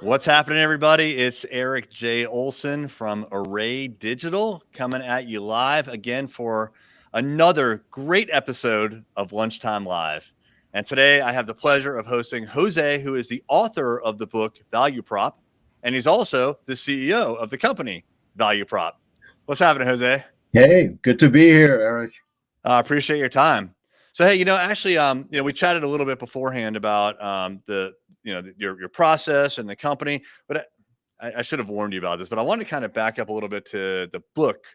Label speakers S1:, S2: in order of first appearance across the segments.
S1: What's happening, everybody? It's Erik J. Olson from Array Digital coming at you live again for another great episode of Lunchtime Live. And today I have the pleasure of hosting Jose, who is the author of the book Value Prop, and he's also the CEO of the company Value Prop. What's happening, Jose?
S2: Hey, good to be here, Erik.
S1: I appreciate your time. So, hey, actually, we chatted a little bit beforehand about your process and the company, but I should have warned you about this, but I wanted to kind of back up a little bit to the book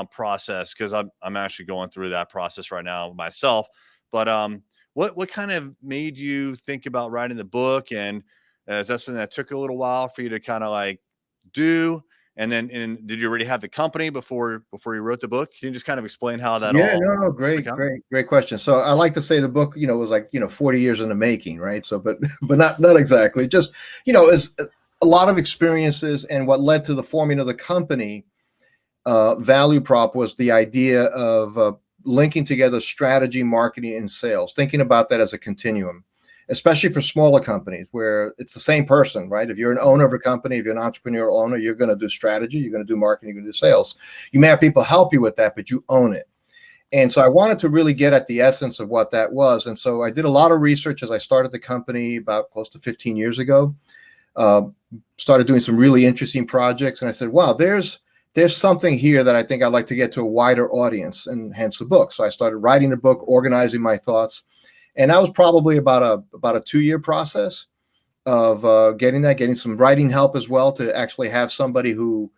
S1: process because I'm actually going through that process right now myself. But what kind of made you think about writing the book, and is that something that took a little while for you to kind of like do? And then, did you already have the company before you wrote the book? Can you just kind of explain how that
S2: Yeah,
S1: all
S2: no,
S1: became?
S2: great question. So I like to say the book, was like, 40 years in the making, right? So, but but not exactly. Just, is a lot of experiences, and what led to the forming of the company, Value Prop, was the idea of linking together strategy, marketing, and sales. Thinking about that as a continuum, especially for smaller companies where it's the same person, right? If you're an owner of a company, if you're an entrepreneurial owner, you're going to do strategy, you're going to do marketing, you're going to do sales. You may have people help you with that, but you own it. And so I wanted to really get at the essence of what that was. And so I did a lot of research as I started the company about close to 15 years ago. Started doing some really interesting projects. And I said, wow, there's something here that I think I'd like to get to a wider audience, and hence the book. So I started writing the book, organizing my thoughts. And that was probably about a 2-year process of getting some writing help as well, to actually have somebody who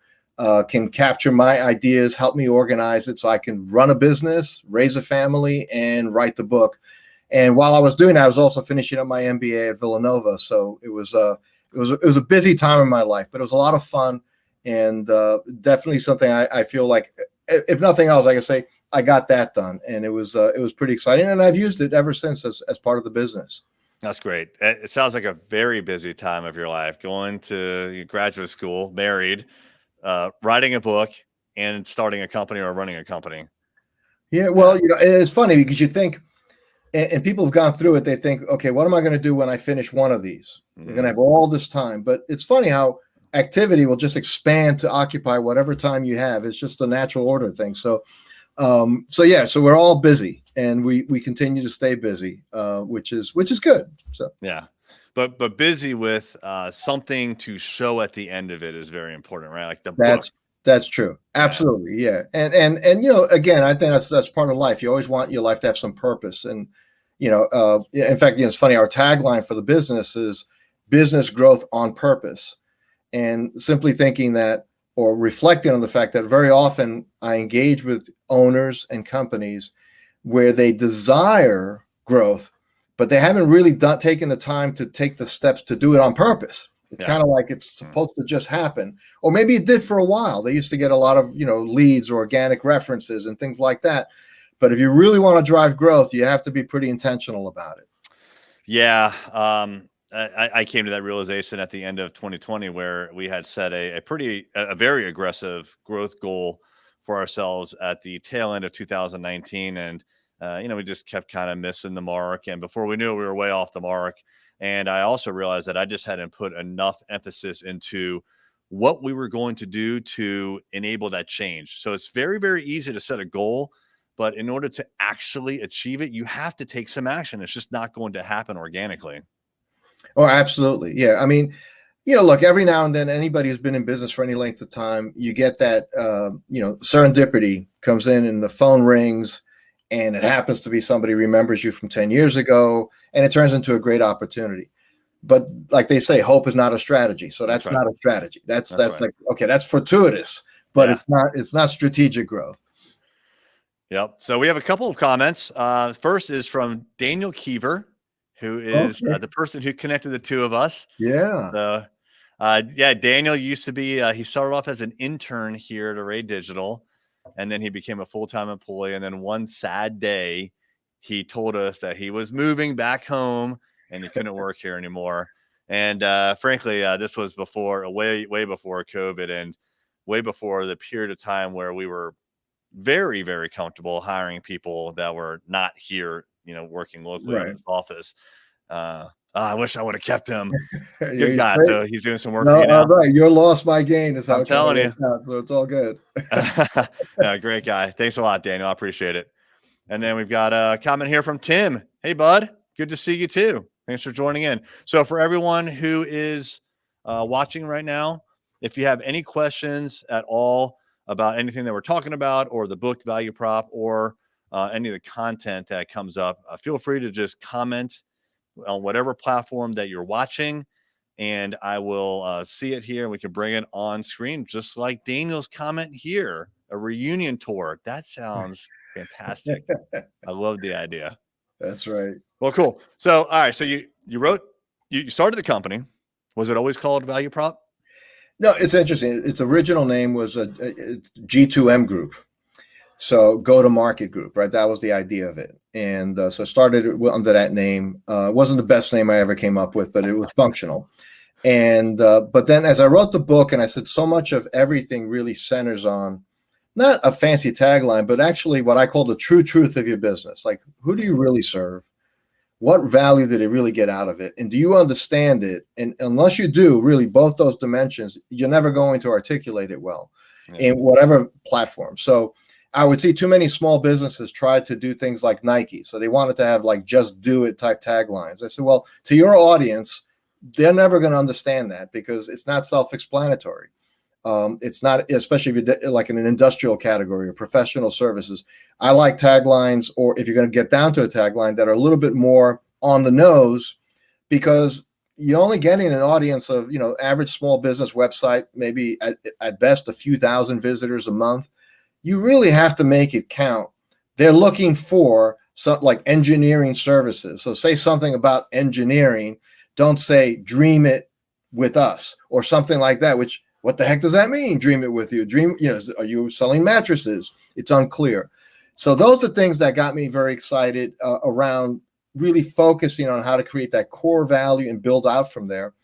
S2: can capture my ideas, help me organize it so I can run a business, raise a family, and write the book. And while I was doing that, I was also finishing up my MBA at Villanova. So it was a busy time in my life, but it was a lot of fun, and definitely something I feel like, if nothing else, I can say I got that done, and it was pretty exciting, and I've used it ever since as part of the business.
S1: That's great. It sounds like a very busy time of your life, going to graduate school, married, writing a book, and starting a company or running a company.
S2: Yeah, well, it's funny because you think, and people have gone through it, they think, okay, what am I going to do when I finish one of these? You're going to have all this time. But it's funny how activity will just expand to occupy whatever time you have. It's just a natural order thing. So we're all busy, and we continue to stay busy, which is good. So
S1: yeah, but busy with something to show at the end of it is very important, right? Like the book.
S2: That's true. Absolutely. Yeah. And again, I think that's part of life. You always want your life to have some purpose. And, in fact, it's funny, our tagline for the business is business growth on purpose. And simply thinking that, or reflecting on the fact that very often I engage with owners and companies where they desire growth, but they haven't really taken the time to take the steps to do it on purpose. It's kind of like it's supposed to just happen. Or maybe it did for a while. They used to get a lot of, leads or organic references and things like that. But if you really want to drive growth, you have to be pretty intentional about it.
S1: Yeah. I came to that realization at the end of 2020, where we had set a very aggressive growth goal for ourselves at the tail end of 2019. And, we just kept kind of missing the mark. And before we knew it, we were way off the mark. And I also realized that I just hadn't put enough emphasis into what we were going to do to enable that change. So it's very, very easy to set a goal, but in order to actually achieve it, you have to take some action. It's just not going to happen organically.
S2: Oh, absolutely. Yeah. I mean, look, every now and then, anybody who's been in business for any length of time, you get that, serendipity comes in and the phone rings, and it happens to be somebody remembers you from 10 years ago, and it turns into a great opportunity. But like they say, hope is not a strategy. So that's not a strategy. That's right. Like, okay, that's fortuitous, but it's not strategic growth.
S1: Yep. So we have a couple of comments. First is from Daniel Keever, who is the person who connected the two of us.
S2: Yeah.
S1: So, Daniel used to be, he started off as an intern here at Array Digital, and then he became a full-time employee. And then one sad day, he told us that he was moving back home and he couldn't work here anymore. And frankly, this was way before COVID, and way before the period of time where we were very, very comfortable hiring people that were not here, working locally in this office. I wish I would have kept him.
S2: Yeah,
S1: Good
S2: he's
S1: guy.
S2: great.
S1: So he's doing some work for
S2: No,
S1: you now.
S2: right. Your loss, my gain is how
S1: I'm
S2: it kind of
S1: telling you.
S2: works out. So it's all good.
S1: Great guy. Thanks a lot, Daniel. I appreciate it. And then we've got a comment here from Tim. Hey, bud. Good to see you too. Thanks for joining in. So for everyone who is watching right now, if you have any questions at all about anything that we're talking about or the book value prop or any of the content that comes up, feel free to just comment on whatever platform that you're watching, and I will see it here and we can bring it on screen, just like Daniel's comment here, a reunion tour. That sounds fantastic. I love the idea.
S2: That's right.
S1: Well, cool. So, all right. So you started the company. Was it always called Value Prop?
S2: No, it's interesting. Its original name was a G2M Group. So go to market group, right? That was the idea of it. And so I started under that name. It wasn't the best name I ever came up with, but it was functional. And but then as I wrote the book, and I said so much of everything really centers on not a fancy tagline, but actually what I call the true truth of your business. Like, who do you really serve? What value did it really get out of it? And do you understand it? And unless you do, really, both those dimensions, you're never going to articulate it well in whatever platform. So I would see too many small businesses try to do things like Nike. So they wanted to have like just do it type taglines. I said, well, to your audience, they're never going to understand that because it's not self-explanatory. It's not, especially if you're like in an industrial category or professional services. I like taglines, or if you're going to get down to a tagline, that are a little bit more on the nose, because you're only getting an audience of, average small business website, maybe at best a few thousand visitors a month. You really have to make it count. They're looking for something like engineering services. So say something about engineering. Don't say dream it with us or something like that, which, what the heck does that mean? Dream it with you. Are you selling mattresses? It's unclear. So those are things that got me very excited around really focusing on how to create that core value and build out from there.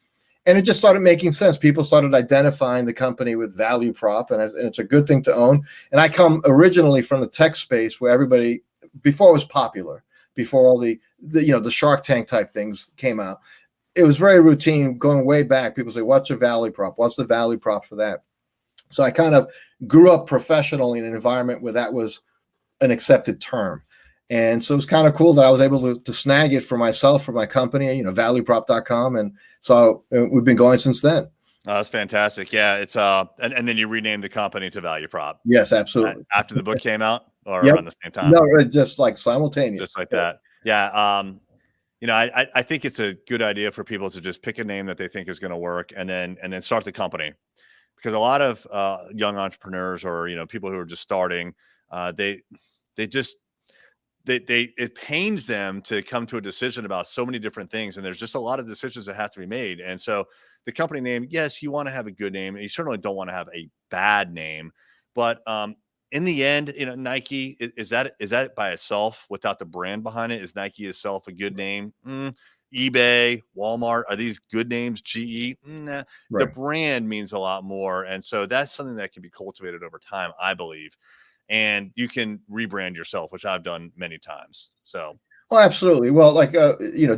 S2: And it just started making sense. People started identifying the company with value prop, and it's a good thing to own. And I come originally from the tech space where everybody, before it was popular, before all the Shark Tank type things came out, it was very routine going way back. People say, what's a value prop? What's the value prop for that? So I kind of grew up professionally in an environment where that was an accepted term. And so it's kind of cool that I was able to snag it for myself, for my company, valueprop.com. And so we've been going since then.
S1: Oh, that's fantastic. Yeah. It's and then you renamed the company to Value Prop.
S2: Yes, absolutely.
S1: After the book came out or
S2: Yep.
S1: around the same time?
S2: No, just like simultaneous.
S1: Just like that. Yeah. I think it's a good idea for people to just pick a name that they think is going to work and then start the company, because a lot of young entrepreneurs or, people who are just starting, it pains them to come to a decision about so many different things. And there's just a lot of decisions that have to be made. And so the company name, yes, you want to have a good name, and you certainly don't want to have a bad name, but in the end, Nike, is that by itself without the brand behind it? Is Nike itself a good name? eBay, Walmart, are these good names? GE? Nah. Right. The brand means a lot more. And so that's something that can be cultivated over time, I believe. And you can rebrand yourself, which I've done many times. So.
S2: Oh, absolutely. Well, like,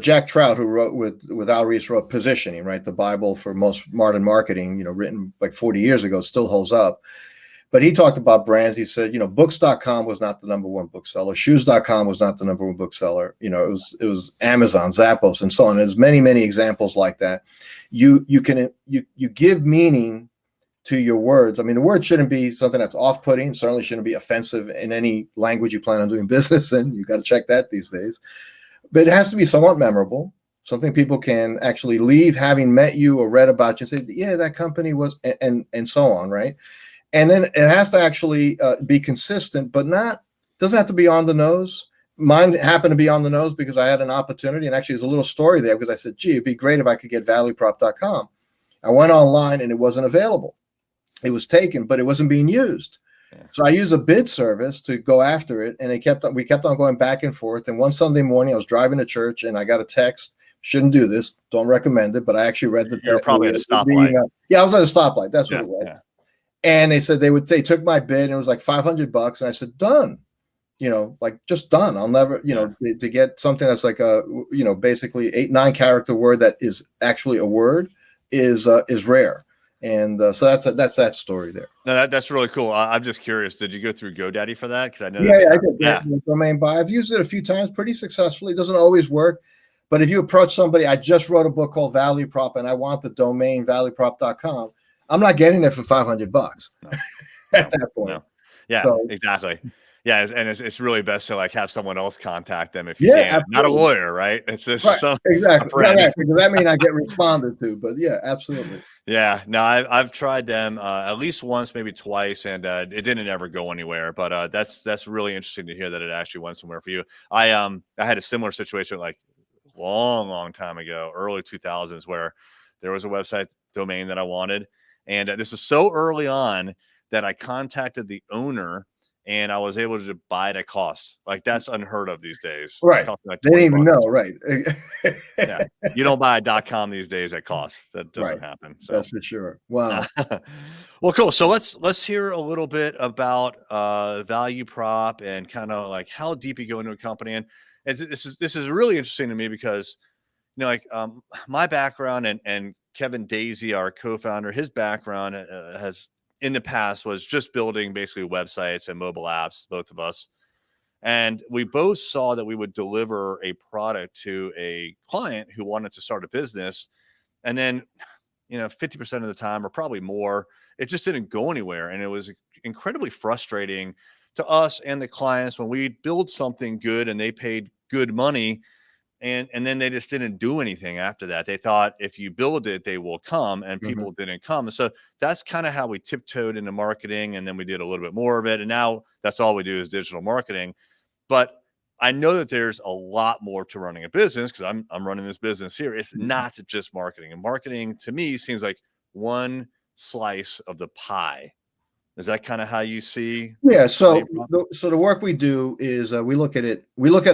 S2: Jack Trout, who wrote with Al Ries, wrote Positioning, right? The Bible for most modern marketing, written like 40 years ago, still holds up. But he talked about brands. He said, books.com was not the number one bookseller. Shoes.com was not the number one bookseller. It was Amazon, Zappos, and so on. There's many, many examples like that. You give meaning to your words. I mean, the word shouldn't be something that's off-putting. Certainly shouldn't be offensive in any language you plan on doing business in. You got to check that these days. But it has to be somewhat memorable, something people can actually leave having met you or read about you and say, yeah, that company was, and so on, right? And then it has to actually be consistent, but doesn't have to be on the nose. Mine happened to be on the nose because I had an opportunity, and actually there's a little story there because I said, gee, it'd be great if I could get valueprop.com. I went online and it wasn't available. It was taken, but it wasn't being used. Yeah. So I used a bid service to go after it, and we kept on going back and forth. And one Sunday morning, I was driving to church, and I got a text. Shouldn't do this. Don't recommend it. But I actually read the text.
S1: You're probably at a stoplight.
S2: Yeah, I was at a stoplight. That's what it was.
S1: Yeah.
S2: And they said they took my bid, and it was like $500. And I said, done. like just done. I'll never, to get something that's like a, basically 8-9 character word that is actually a word is rare. And so that's that story there.
S1: No, that's really cool. I'm just curious. Did you go through GoDaddy for that? Because I know
S2: Yeah, I did. Domain buy. I've used it a few times pretty successfully. It doesn't always work. But if you approach somebody, I just wrote a book called Value Prop, and I want the domain valueprop.com. I'm not getting it for $500
S1: No,
S2: at that point.
S1: No. Yeah,
S2: so,
S1: exactly. Yeah, and it's really best to like have someone else contact them if you can.
S2: Absolutely.
S1: Not a lawyer, right? It's just
S2: exactly. Because that may not get responded to, but yeah, absolutely.
S1: Yeah, no, I've tried them at least once, maybe twice, and it didn't ever go anywhere. But that's really interesting to hear that it actually went somewhere for you. I had a similar situation like long time ago, early 2000s, where there was a website domain that I wanted, and this is so early on that I contacted the owner. And I was able to buy it at cost. Like that's unheard of these days.
S2: Right.
S1: Like
S2: they didn't even know. Right.
S1: Yeah. You don't buy a .com these days at cost. That doesn't happen. So.
S2: That's for sure. Wow.
S1: Well, cool. So let's hear a little bit about value prop and kind of like how deep you go into a company. And this is really interesting to me because like my background and Kevin Daisy, our co-founder, his background has in the past was just building basically websites and mobile apps, both of us. And we both saw that we would deliver a product to a client who wanted to start a business. And then, 50% of the time or probably more, it just didn't go anywhere. And it was incredibly frustrating to us and the clients when we build something good and they paid good money. And then they just didn't do anything after that. They thought if you build it, they will come, and people didn't come. So that's kind of how we tiptoed into marketing. And then we did a little bit more of it. And now that's all we do is digital marketing. But I know that there's a lot more to running a business because I'm running this business here. It's not just marketing. And marketing to me seems like one slice of the pie. Is that kind of how you see?
S2: Yeah. So the work we do is we look at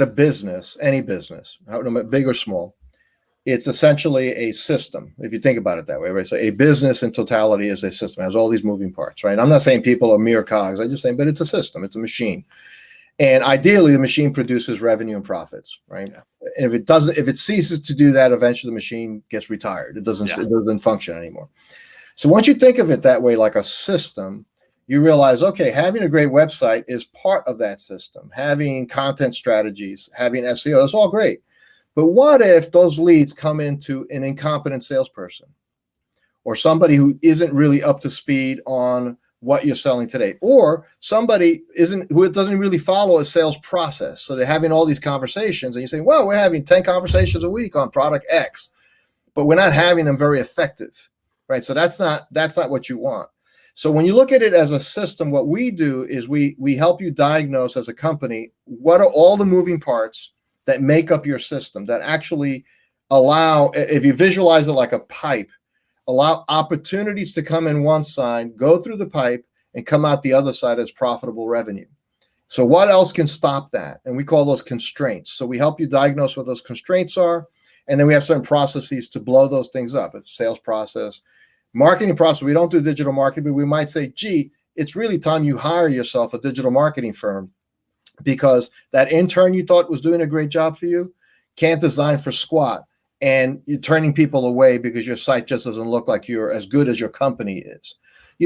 S2: a business, any business, big or small. It's essentially a system. If you think about it that way, right? So a business in totality is a system, it has all these moving parts, right? I'm not saying people are mere cogs. I'm just saying, but it's a system. It's a machine. And ideally the machine produces revenue and profits, right? Yeah. And if it ceases to do that, eventually the machine gets retired. It doesn't function anymore. So once you think of it that way, like a system, you realize, okay, having a great website is part of that system. Having content strategies, having SEO, that's all great. But what if those leads come into an incompetent salesperson or somebody who isn't really up to speed on what you're selling today, or somebody who doesn't really follow a sales process? So they're having all these conversations and you say, well, we're having 10 conversations a week on product X, but we're not having them very effective, right? So that's not what you want. So when you look at it as a system, what we do is we help you diagnose as a company what are all the moving parts that make up your system that actually allow, if you visualize it like a pipe, allow opportunities to come in one side, go through the pipe, and come out the other side as profitable revenue. So what else can stop that? And we call those constraints. So we help you diagnose what those constraints are, and then we have certain processes to blow those things up. It's sales process. Marketing process, we don't do digital marketing, but we might say, gee, it's really time you hire yourself a digital marketing firm because that intern you thought was doing a great job for you can't design for squat, and you're turning people away because your site just doesn't look like you're as good as your company is.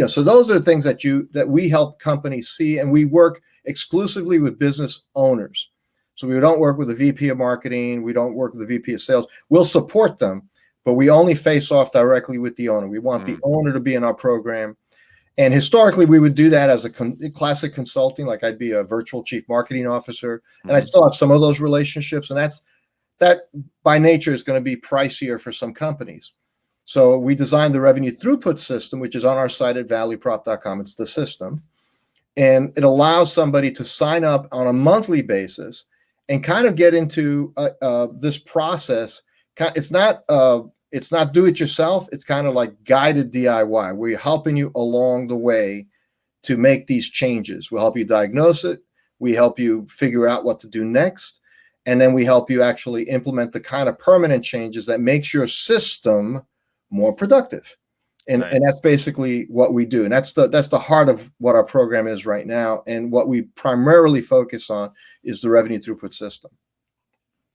S2: So those are the things that we help companies see, and we work exclusively with business owners. So we don't work with the VP of marketing, we don't work with the VP of sales. We'll support them, but we only face off directly with the owner. We want the owner to be in our program. And historically, we would do that as a classic consulting, like I'd be a virtual chief marketing officer. And I still have some of those relationships. And that by nature is going to be pricier for some companies. So we designed the revenue throughput system, which is on our site at valueprop.com. It's the system. And it allows somebody to sign up on a monthly basis and kind of get into this process. It's not do it yourself. It's kind of like guided DIY. We're helping you along the way to make these changes. We'll help you diagnose it. We help you figure out what to do next. And then we help you actually implement the kind of permanent changes that makes your system more productive. And
S1: Right.
S2: that's basically what we do. And that's the heart of what our program is right now. And what we primarily focus on is the revenue throughput system.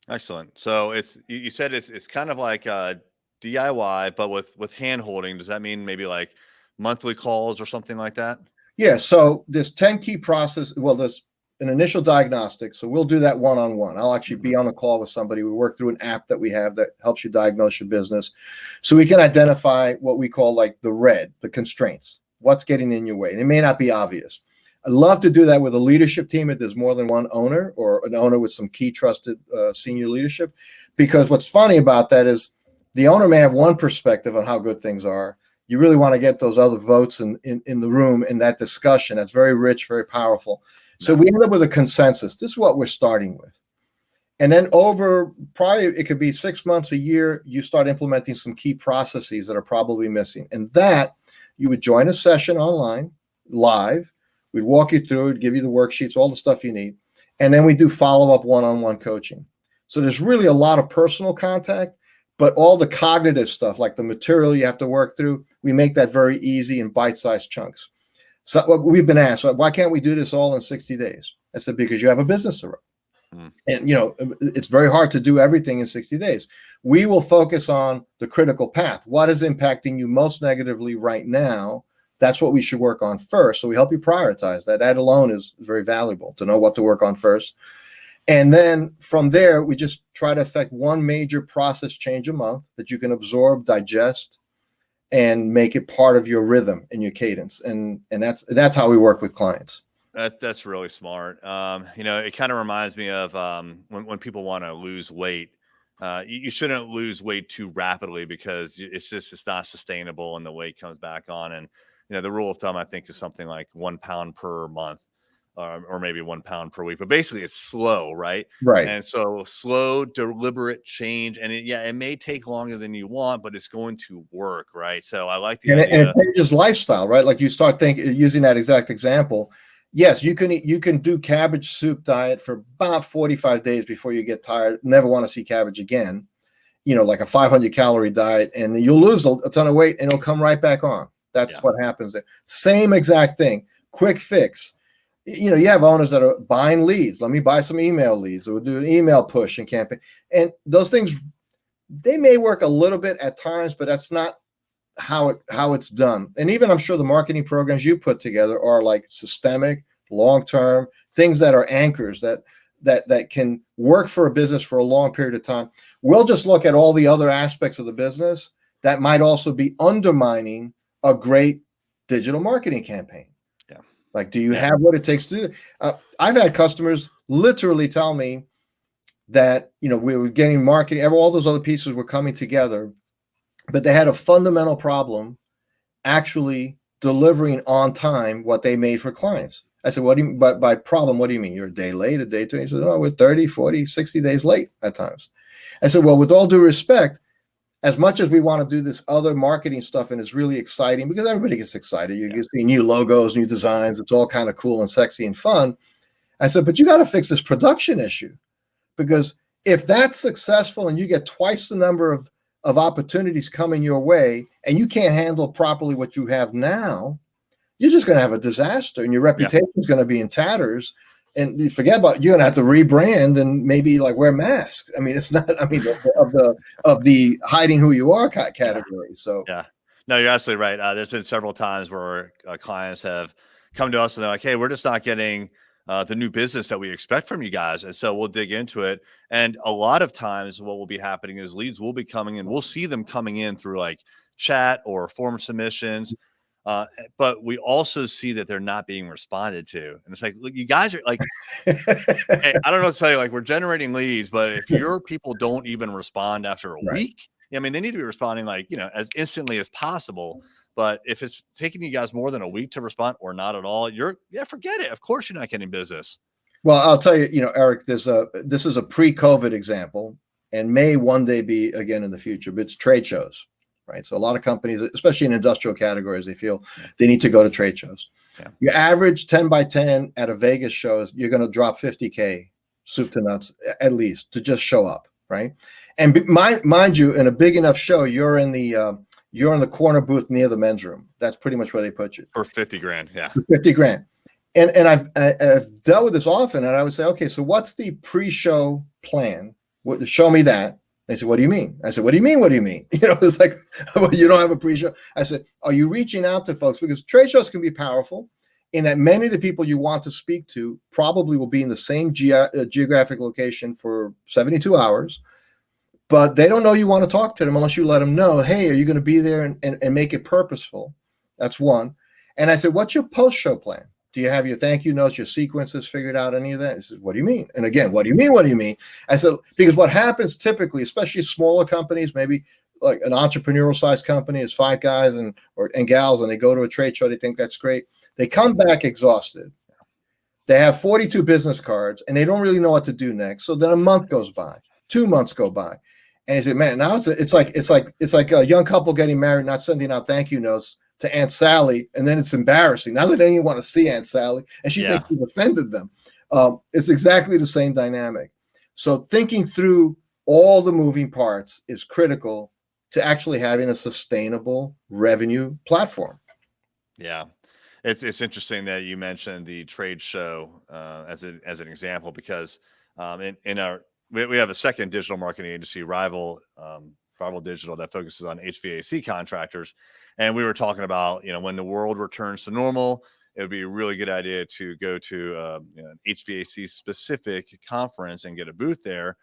S1: Excellent. So you said it's kind of like DIY, but with hand holding. Does that mean maybe like monthly calls or something like that?
S2: Yeah. So there's 10 key process. Well, there's an initial diagnostic. So we'll do that one-on-one. I'll actually be on a call with somebody. We work through an app that we have that helps you diagnose your business. So we can identify what we call like the constraints, what's getting in your way. And it may not be obvious. I love to do that with a leadership team if there's more than one owner or an owner with some key trusted senior leadership. Because what's funny about that is the owner may have one perspective on how good things are. You really want to get those other votes in the room in that discussion. That's very rich, very powerful. So we end up with a consensus. This is what we're starting with. And then over probably, it could be 6 months, a year, you start implementing some key processes that are probably missing. And that you would join a session online, live. We'd walk you through it, give you the worksheets, all the stuff you need. And then we do follow-up one-on-one coaching. So there's really a lot of personal contact, but all the cognitive stuff, like the material you have to work through, we make that very easy in bite-sized chunks. So we've been asked, why can't we do this all in 60 days? I said, because you have a business to run. And, it's very hard to do everything in 60 days. We will focus on the critical path. What is impacting you most negatively right now? That's what we should work on first. So we help you prioritize that. That alone is very valuable to know what to work on first. And then from there, we just try to affect one major process change a month that you can absorb, digest, and make it part of your rhythm and your cadence. And that's how we work with clients.
S1: That's really smart. It kind of reminds me of when people want to lose weight. You shouldn't lose weight too rapidly because it's not sustainable and the weight comes back on. And the rule of thumb I think is something like 1 pound per month, or maybe 1 pound per week. But basically, it's slow, right?
S2: Right.
S1: And so slow, deliberate change, and it may take longer than you want, but it's going to work, right? So I like the idea.
S2: And it changes lifestyle, right? Like you start using that exact example. Yes, you can do cabbage soup diet for about 45 days before you get tired, never want to see cabbage again. Like a 500 calorie diet, and you'll lose a ton of weight and it'll come right back on. That's what happens there. Same exact thing. Quick fix. You have owners that are buying leads. Let me buy some email leads. We'll do an email push and campaign. And those things, they may work a little bit at times, but that's not how it's done. And even I'm sure the marketing programs you put together are like systemic, long-term things that are anchors that can work for a business for a long period of time. We'll just look at all the other aspects of the business that might also be undermining a great digital marketing campaign. Yeah. Like, do you have what it takes to do it? I've had customers literally tell me that, we were getting marketing, all those other pieces were coming together, but they had a fundamental problem actually delivering on time what they made for clients. I said, what do you, by problem, what do you mean? You're a day late, a day too? He said, no, we're 30, 40, 60 days late at times. I said, well, with all due respect, as much as we want to do this other marketing stuff and it's really exciting because everybody gets excited. You get new logos, new designs. It's all kind of cool and sexy and fun. I said, but you got to fix this production issue, because if that's successful and you get twice the number of opportunities coming your way and you can't handle properly what you have now, you're just going to have a disaster and your reputation is going to be in tatters. And you forget about, you're going to have to rebrand and maybe like wear masks. I mean, it's not, of the hiding who you are category. So
S1: no, you're absolutely right. There's been several times where clients have come to us and they're like, hey, we're just not getting the new business that we expect from you guys. And so we'll dig into it. And a lot of times what will be happening is leads will be coming in. We'll see them coming in through like chat or form submissions. But we also see that they're not being responded to. And it's like, look, you guys are like, hey, I don't know what to tell you, like we're generating leads, but if your people don't even respond after a week, they need to be responding like, as instantly as possible. But if it's taking you guys more than a week to respond or not at all, forget it. Of course you're not getting business.
S2: Well, I'll tell you, Eric, this is a pre-COVID example and may one day be again in the future, but it's trade shows. Right. So a lot of companies, especially in industrial categories, they feel they need to go to trade shows. Your average 10 by 10 at a Vegas show is you're going to drop 50K soup to nuts at least to just show up. Right. And mind you, in a big enough show, you're in the you're in the corner booth near the men's room. That's pretty much where they put you.
S1: For 50 grand. Yeah.
S2: For 50 grand. And I've dealt with this often, and I would say, okay, so what's the pre-show plan? Show me that. They said, what do you mean? I said, what do you mean? What do you mean? It's like, well, you don't have a pre-show. I said, are you reaching out to folks? Because trade shows can be powerful in that many of the people you want to speak to probably will be in the same geographic location for 72 hours, but they don't know you want to talk to them unless you let them know, hey, are you going to be there, and make it purposeful? That's one. And I said, what's your post-show plan? Do you have your thank you notes, your sequences figured out, any of that? He says, what do you mean? And again, what do you mean? What do you mean? I said, because what happens typically, especially smaller companies, maybe like an entrepreneurial sized company, is 5 guys and gals, and they go to a trade show, they think that's great. They come back exhausted. They have 42 business cards and they don't really know what to do next. So then a month goes by, 2 months go by. And he said, man, now it's like a young couple getting married, not sending out thank you notes to Aunt Sally, and then it's embarrassing. Now that they didn't want to see Aunt Sally, and she thinks you've offended them. It's exactly the same dynamic. So thinking through all the moving parts is critical to actually having a sustainable revenue platform.
S1: Yeah. It's interesting that you mentioned the trade show as an example, because we have a second digital marketing agency, Rival Digital, that focuses on HVAC contractors. And we were talking about, when the world returns to normal, it would be a really good idea to go to an HVAC specific conference and get a booth there.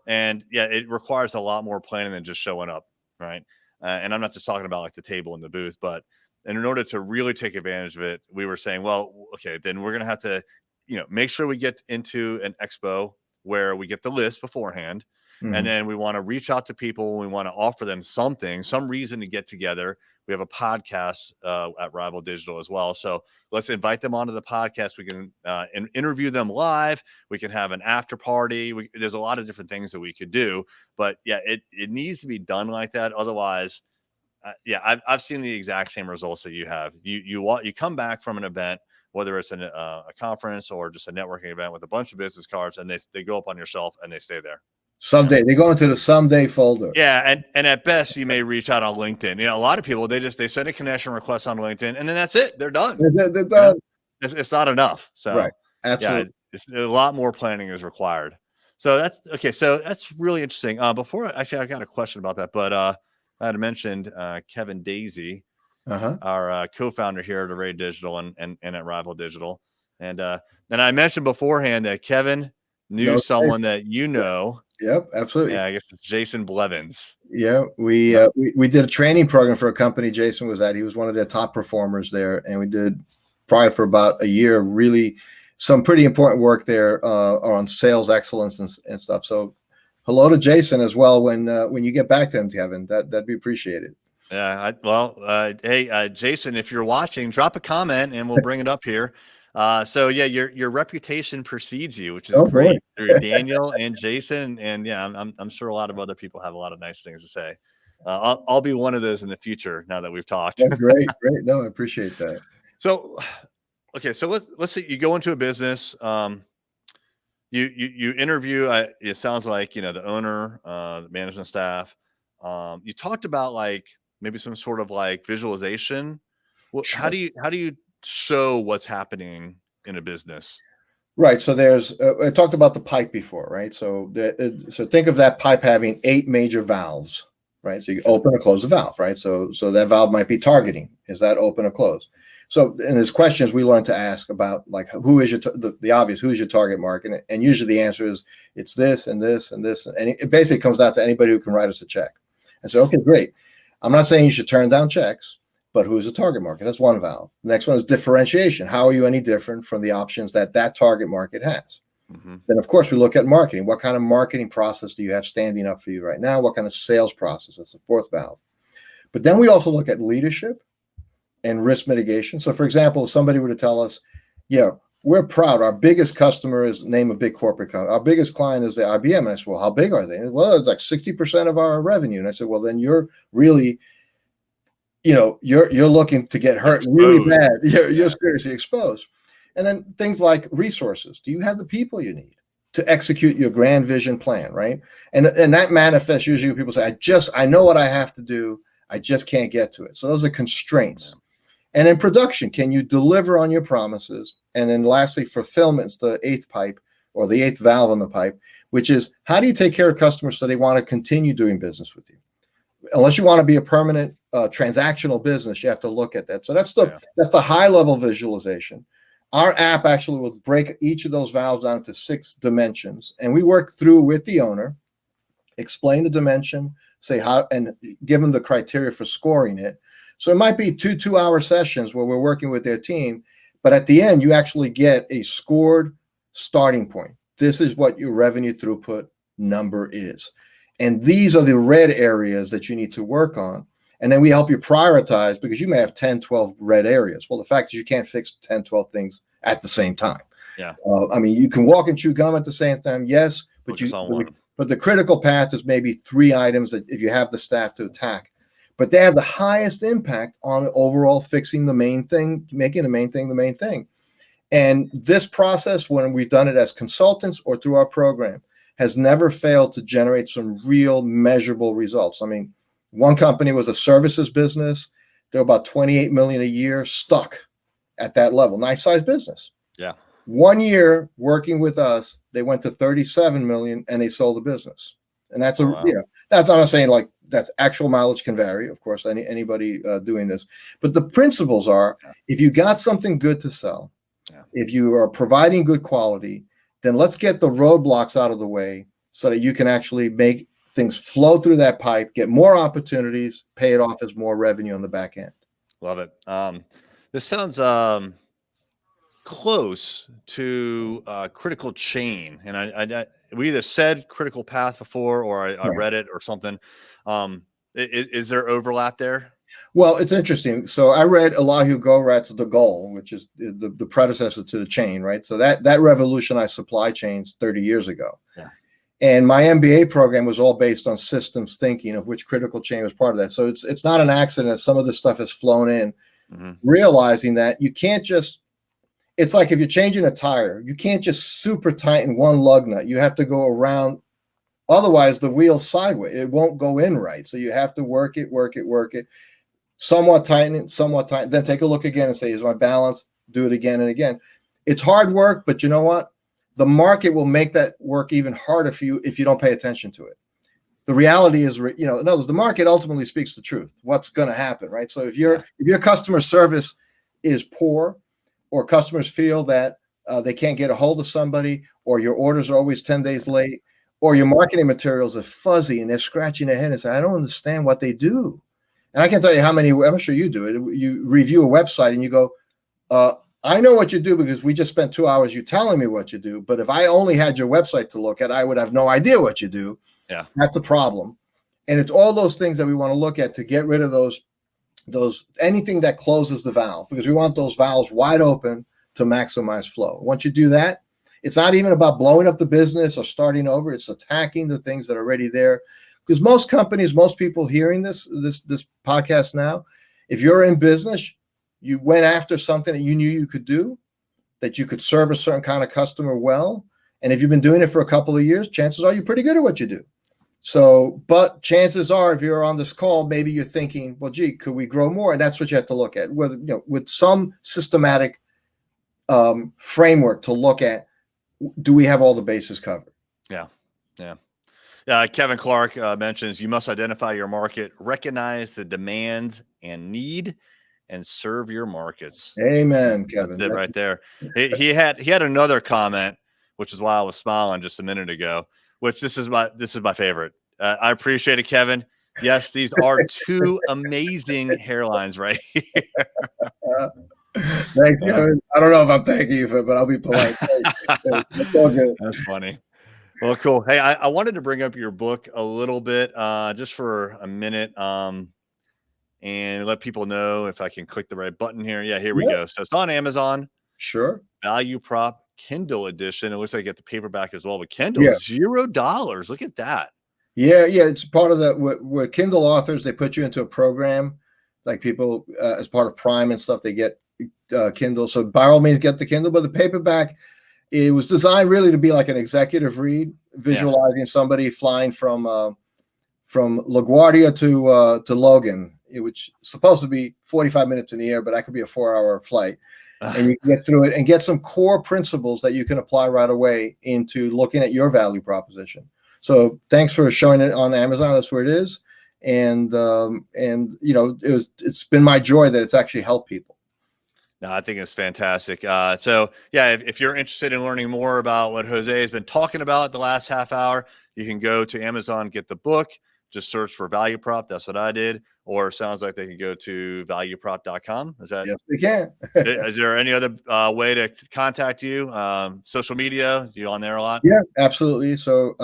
S1: And yeah, it requires a lot more planning than just showing up, right? And I'm not just talking about like the table in the booth, but in order to really take advantage of it, we were saying, well, okay, then we're going to have to, make sure we get into an expo where we get the list beforehand. Mm-hmm. And then we want to reach out to people. We want to offer them some reason to get together. We have a podcast at Rival Digital as well. So let's invite them onto the podcast. We can interview them live. We can have an after party. There's a lot of different things that we could do. But yeah, it needs to be done like that. Otherwise, I've seen the exact same results that you have. You come back from an event, whether it's a conference or just a networking event with a bunch of business cards, and they go up on your shelf and they stay there.
S2: Someday they go into the someday folder.
S1: Yeah, and at best you may reach out on LinkedIn. A lot of people they send a connection request on LinkedIn, and then that's it. They're done.
S2: They're done.
S1: It's not enough. So
S2: right, absolutely.
S1: Yeah, a lot more planning is required. So that's okay. So that's really interesting. Before I got a question about that, but I had mentioned Kevin Daisy, our co-founder here at Array Digital and at Rival Digital, and I mentioned beforehand that Kevin knew someone that
S2: Yep, absolutely.
S1: Yeah, I guess it's Jason Blevins.
S2: Yeah, we did a training program for a company Jason was at. He was one of their top performers there, and we did probably for about a year, really some pretty important work there on sales excellence and stuff. So hello to Jason as well when you get back to him, Kevin. That'd be appreciated.
S1: Yeah, hey, Jason, if you're watching, drop a comment and we'll bring it up here. So yeah, your reputation precedes you, which is great, through Daniel and Jason, and yeah, I'm sure a lot of other people have a lot of nice things to say. I'll be one of those in the future now that we've talked.
S2: Oh, great. No, I appreciate that.
S1: So, okay, so let's say you go into a business, you interview. It sounds like the owner, the management staff. You talked about like maybe some sort of like visualization. Well, sure. How do you show what's happening in a business?
S2: Right. So there's, I talked about the pipe before, right? So think of that pipe having 8 major valves, right? So you open or close a valve, right? So that valve might be targeting. Is that open or closed? So, and there's questions we learn to ask about, like, who is the obvious, who is your target market? And usually the answer is it's this and this and this. And it basically comes down to anybody who can write us a check. And so, okay, great. I'm not saying you should turn down checks, but who is the target market? That's one valve. The next one is differentiation. How are you any different from the options that target market has? Mm-hmm. Then, of course, we look at marketing. What kind of marketing process do you have standing up for you right now? What kind of sales process? That's the fourth valve. But then we also look at leadership and risk mitigation. So, for example, if somebody were to tell us, yeah, we're proud, our biggest customer is, name a big corporate company, our biggest client is the IBM. And I said, well, how big are they? Well, it's like 60% of our revenue. And I said, well, then you're really, you're looking to get hurt really bad. You're seriously exposed. And then things like resources. Do you have the people you need to execute your grand vision plan, right? And that manifests usually when people say, I know what I have to do. I just can't get to it. So those are constraints. And in production, can you deliver on your promises? And then lastly, fulfillment's the eighth pipe, or the eighth valve in the pipe, which is, how do you take care of customers so they want to continue doing business with you? Unless you want to be a permanent transactional business, you have to look at that. So that's the high level visualization. Our app actually will break each of those valves down to 6 dimensions, and we work through with the owner, explain the dimension, say how, and give them the criteria for scoring it. So it might be 2-hour sessions where we're working with their team, but at the end, you actually get a scored starting point. This is what your revenue throughput number is. And these are the red areas that you need to work on. And then we help you prioritize, because you may have 10, 12 red areas. Well, the fact is you can't fix 10, 12 things at the same time.
S1: Yeah.
S2: I mean, you can walk and chew gum at the same time, yes, but the critical path is maybe 3 items that if you have the staff to attack. But they have the highest impact on overall fixing the main thing, making the main thing the main thing. And this process, when we've done it as consultants or through our program, has never failed to generate some real measurable results. I mean, one company was a services business. They're about 28 million a year, stuck at that level. Nice size business.
S1: Yeah.
S2: 1 year working with us, they went to 37 million and they sold the business. And that's that's, I'm not saying like that's actual mileage can vary, of course, anybody doing this. But the principles are, if you got something good to sell, if you are providing good quality, then let's get the roadblocks out of the way so that you can actually make things flow through that pipe, get more opportunities, pay it off as more revenue on the back end.
S1: Love it. This sounds close to critical chain. And I we either said critical path before, or I read it or something. Is there overlap there?
S2: Well, it's interesting. So I read Elihu Gorath's The Goal, which is the predecessor to the chain, right? So that revolutionized supply chains 30 years ago.
S1: Yeah.
S2: And my MBA program was all based on systems thinking, of which critical chain was part of that. So it's not an accident that some of this stuff has flown in, realizing that you can't just, it's like if you're changing a tire, you can't just super tighten one lug nut. You have to go around. Otherwise, the wheel's sideways. It won't go in right. So you have to work it. Somewhat tighten it, then take a look again and say, is my balance? Do it again and again. It's hard work, but you know what? The market will make that work even harder for you if you don't pay attention to it. The reality is, in other words, the market ultimately speaks the truth. What's going to happen, right? So if your customer service is poor, or customers feel that they can't get a hold of somebody, or your orders are always 10 days late, or your marketing materials are fuzzy and they're scratching their head and say, I don't understand what they do. And I can tell you how many, I'm sure you do it. You review a website and you go, I know what you do because we just spent 2 hours you telling me what you do. But if I only had your website to look at, I would have no idea what you do.
S1: Yeah.
S2: That's a problem. And it's all those things that we want to look at to get rid of those anything that closes the valve, because we want those valves wide open to maximize flow. Once you do that, it's not even about blowing up the business or starting over. It's attacking the things that are already there. Because most companies, most people hearing this podcast now, if you're in business, you went after something that you knew you could do, that you could serve a certain kind of customer well. And if you've been doing it for a couple of years, chances are you're pretty good at what you do. So, but chances are, if you're on this call, maybe you're thinking, well, gee, could we grow more? And that's what you have to look at, with some systematic framework to look at. Do we have all the bases covered?
S1: Yeah. Kevin Clark mentions you must identify your market, recognize the demand and need, and serve your markets.
S2: Amen, Kevin.
S1: That's it right there. He had another comment, which is why I was smiling just a minute ago. Which this is my favorite. I appreciate it, Kevin. Yes, these are 2 amazing hairlines right here.
S2: Thanks, Kevin. I don't know if I'm thanking you for it, but I'll be polite. That's all good.
S1: That's funny. Well, cool. Hey, I wanted to bring up your book a little bit, just for a minute, and let people know if I can click the right button here. Yeah, here we go. So it's on Amazon.
S2: Sure.
S1: Value Prop Kindle edition. It looks like I get the paperback as well, but Kindle $0. Look at that. Yeah.
S2: It's part of with Kindle authors. They put you into a program, like people as part of Prime and stuff. They get Kindle. So by all means, get the Kindle. But the paperback, it was designed really to be like an executive read, visualizing somebody flying from LaGuardia to Logan which is supposed to be 45 minutes in the air, but that could be a 4-hour flight. And you can get through it and get some core principles that you can apply right away into looking at your value proposition. So thanks for showing it on Amazon. That's where it is. And it's been my joy that it's actually helped people.
S1: No, I think it's fantastic. So yeah, if you're interested in learning more about what Jose has been talking about the last half hour, you can go to Amazon, get the book, just search for Value Prop. That's what I did. Or it sounds like they can go to valueprop.com. Is that?
S2: Yes, they can.
S1: Is there any other way to contact you? Social media, you on there a lot?
S2: Yeah, absolutely. So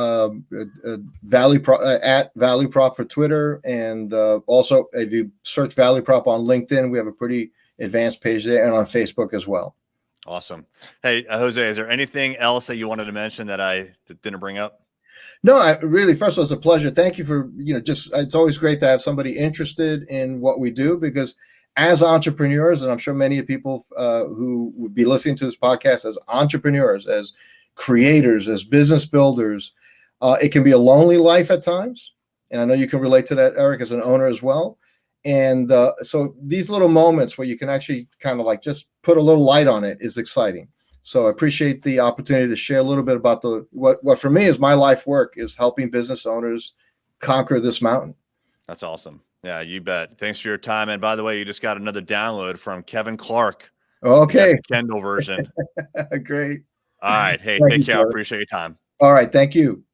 S2: Value Prop at Value Prop for Twitter, and also if you search Value Prop on LinkedIn, we have a pretty advanced page there, and on Facebook as well.
S1: Awesome. Hey, Jose, is there anything else that you wanted to mention that I didn't bring up?
S2: No, first of all, it's a pleasure. Thank you for, it's always great to have somebody interested in what we do, because as entrepreneurs, and I'm sure many people who would be listening to this podcast as entrepreneurs, as creators, as business builders, it can be a lonely life at times. And I know you can relate to that, Erik, as an owner as well. And so these little moments where you can actually kind of like just put a little light on it is exciting. So I appreciate the opportunity to share a little bit about what for me is my life work, is helping business owners conquer this mountain.
S1: That's awesome. Yeah, you bet. Thanks for your time. And by the way, you just got another download from Kevin Clark.
S2: Okay.
S1: Kindle version.
S2: Great.
S1: All right. Hey,
S2: Thank
S1: take
S2: you,
S1: care. I
S2: Erik.
S1: appreciate your time.
S2: All right. Thank you.